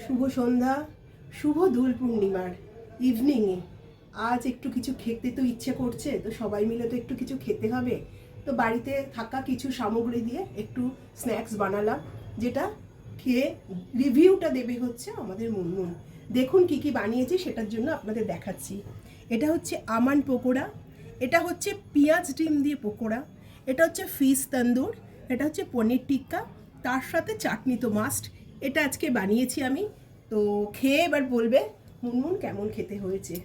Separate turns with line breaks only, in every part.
শুভ সন্ধ্যা, শুভ দোল পূর্ণিমার ইভিনিংয়ে আজ একটু কিছু খেতে তো ইচ্ছে করছে, তো সবাই মিলে তো একটু কিছু খেতে হবে। তো বাড়িতে থাকা কিছু সামগ্রী দিয়ে একটু স্ন্যাক্স বানালাম, যেটা খেয়ে রিভিউটা দেবে হচ্ছে আমাদের মুনমুন। দেখুন কি কি বানিয়েছি, সেটার জন্য আপনাদের দেখাচ্ছি। এটা হচ্ছে আমান পকোড়া, এটা হচ্ছে পেঁয়াজ ডিম দিয়ে পকোড়া, এটা হচ্ছে ফিশ তন্দুর, এটা হচ্ছে পনির টিক্কা, তার সাথে চাটনি তো মাস্ট। এটা আজকে বানিয়েছি আমি। তো খেয়ে এবার বলবে মুনমুন কেমন খেতে হয়েছে।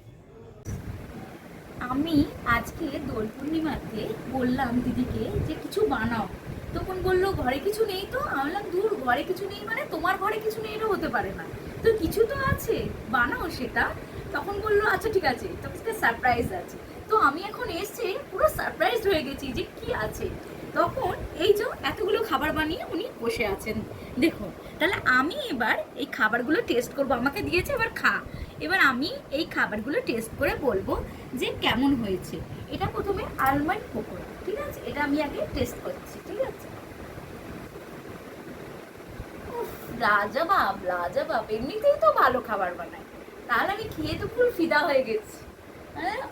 আমি আজকে দোল পূর্ণিমাতে বললাম দিদিকে যে কিছু বানাও, তখন বললো ঘরে কিছু নেই। তো আমি বললাম দূর, ঘরে কিছু নেই মানে তোমার ঘরে কিছু নেই এটা হতে পারে না, তো কিছু তো আছে, বানাও সেটা। তখন বললো আচ্ছা ঠিক আছে, তখন সারপ্রাইজ আছে। তো আমি এখন এসে পুরো সারপ্রাইজ হয়ে গেছি যে কি আছে। তখন এই যে এতগুলো খাবার বানিয়ে উনি বসে আছেন, দেখুন। তাহলে আমি এবার এই খাবারগুলো টেস্ট করব, আমাকে দিয়েছে এবার খা। এবার আমি এই খাবারগুলো টেস্ট করে বলবো যে কেমন হয়েছে। এটা প্রথমে আলমন্ড পকোড়া, ঠিক আছে, এটা আমি আগে টেস্ট করছি, ঠিক আছে। উফ, লাজবাব লাজবাব, এমনিতেই তো ভালো খাবার বানায়, তাহলে আমি খেয়ে তো ফুল ফিদা হয়ে গেছি। হ্যাঁ,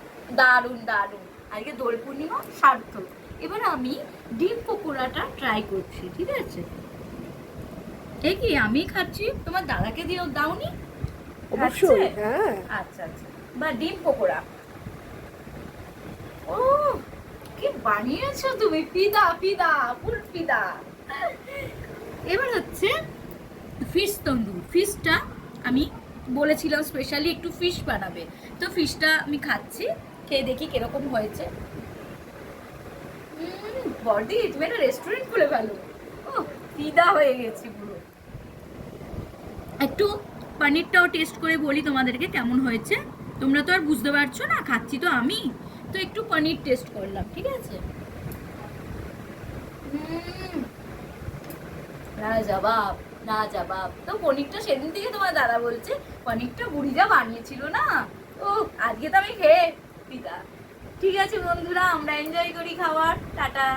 দারুণ দারুণ, আজকে দোল পূর্ণিমা সার্থক। এবার আমি ডিম পকোড়াটা ট্রাই করছি, ঠিক আছে। এ কি আমি খাচ্ছি, তোমার দাদাকে দিও দাওনি?
অবশ্যই,
খাচ্ছে?
হ্যাঁ।
আচ্ছা আচ্ছা, বা ডিম পকোড়া। ও, কি বানিয়েছো তুমি, ফিদা ফিদা, ফুল ফিদা। এবার হচ্ছে ফিশ তন্দুর। ফিশটা আমি বলেছিলাম স্পেশালি একটু ফিশ বানাবে, তো ফিশটা আমি খাচ্ছি, খেয়ে দেখি কিরকম হয়েছে। বড়দি তুমি একটা রেস্টুরেন্ট খুলে ফেলো। ও, ফিদা হয়ে গেছি পুরো। একটু পনিরটাও টেস্ট করে বলি তোমাদেরকে কেমন হয়েছে। তোমরা তো আর বুঝতে পারছো না, খাচ্ছি তো আমি, তো একটু পনির টেস্ট করলাম, ঠিক আছে। লাজবাব লাজবাব। তো পনিরটা সেদিন থেকে তোমার দাদা বলছে পনিরটা বুড়ি যা বানিয়েছিল না, ও আজকে তো আমি খেয়ে পিতা। ঠিক আছে বন্ধুরা, আমরা এনজয় করি খাবার, টাটা।